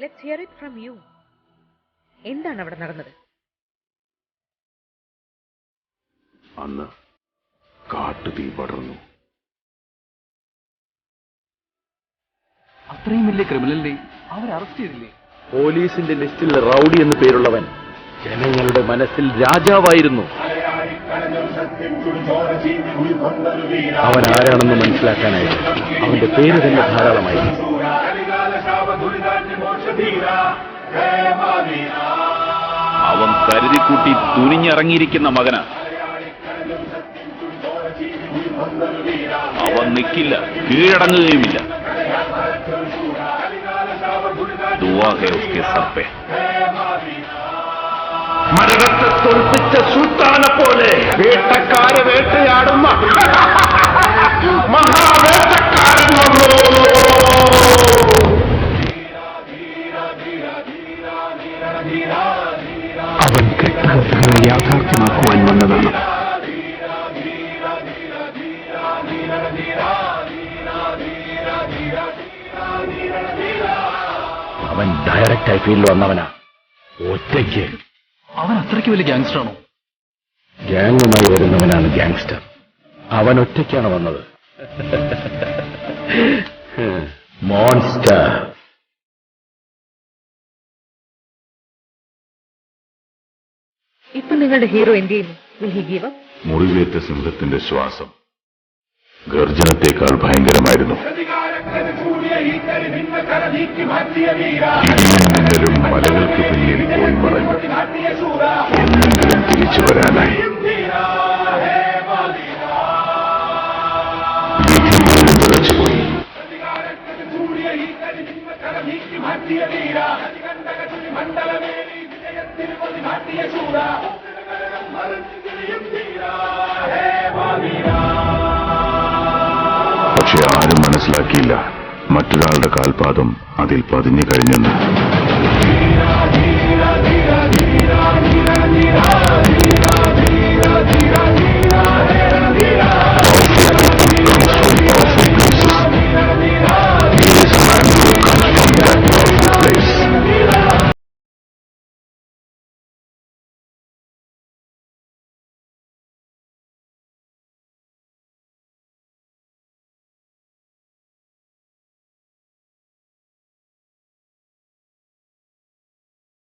Let's hear it from you. എന്താണ് അവിടെ നടന്നത്? അന്ന് കാട്ടുതീ പടർന്നു. അത്രയും വലിയ ക്രിമിനലിനെ അവർ അറസ്റ്റ് ചെയ്തില്ലേ? പോലീസിന്റെ ലിസ്റ്റിൽ റൌഡി എന്ന് പേരുള്ളവൻ ജനങ്ങളുടെ മനസ്സിൽ രാജാവായിരുന്നു. അവൻ ആരാണെന്ന് മനസ്സിലാക്കാനായിരുന്നു അവന്റെ പേര് തന്നെ ധാരാളമായിരുന്നു. അവൻ കരുതിക്കൂട്ടി തുനിഞ്ഞിറങ്ങിയിരിക്കുന്ന മകന. അവൻ നിൽക്കില്ല, കീഴടങ്ങുകയുമില്ല. മരണത്തെ തോൽപ്പിച്ച സുൽത്താനെ പോലെ വേട്ടക്കാരെ വേട്ടയാടുന്ന മഹാവേട്ടക്കാരൻ വന്നു. അവൻ കെട്ടാൻ യാഥാർത്ഥ്യമാക്കുവാൻ വന്നതാണ്. അവൻ ഡയറക്റ്റായി ഫീൽഡിൽ വന്നവനാ, ഒറ്റയ്ക്ക്. അവൻ അത്രയ്ക്ക് വലിയ ഗ്യാങ്സ്റ്ററാണോ? ഗ്യാങ്ങുമായി വരുന്നവനാണ് ഗ്യാങ്സ്റ്റർ. അവൻ ഒറ്റയ്ക്കാണ് വന്നത്. മോൺസ്റ്റർ. ഇപ്പൊ നിങ്ങളുടെ ഹീറോ എന്ത് ചെയ്യുന്നു? Will he give up? മുറിവേറ്റ സിംഹത്തിന്റെ ശ്വാസം ഗർജനത്തേക്കാൾ ഭയങ്കരമായിരുന്നു. ഇടിയും മിന്നലും മലകൾക്ക് പിന്നിൽ പോയി മറഞ്ഞു. എന്നെങ്കിലും തിരിച്ചു വരാനായി. വിധിച്ചുപോയി. പക്ഷെ ആരും മനസ്സിലാക്കിയില്ല മറ്റൊരാളുടെ കാൽപാദം അതിൽ പതിഞ്ഞു കഴിഞ്ഞെന്ന്.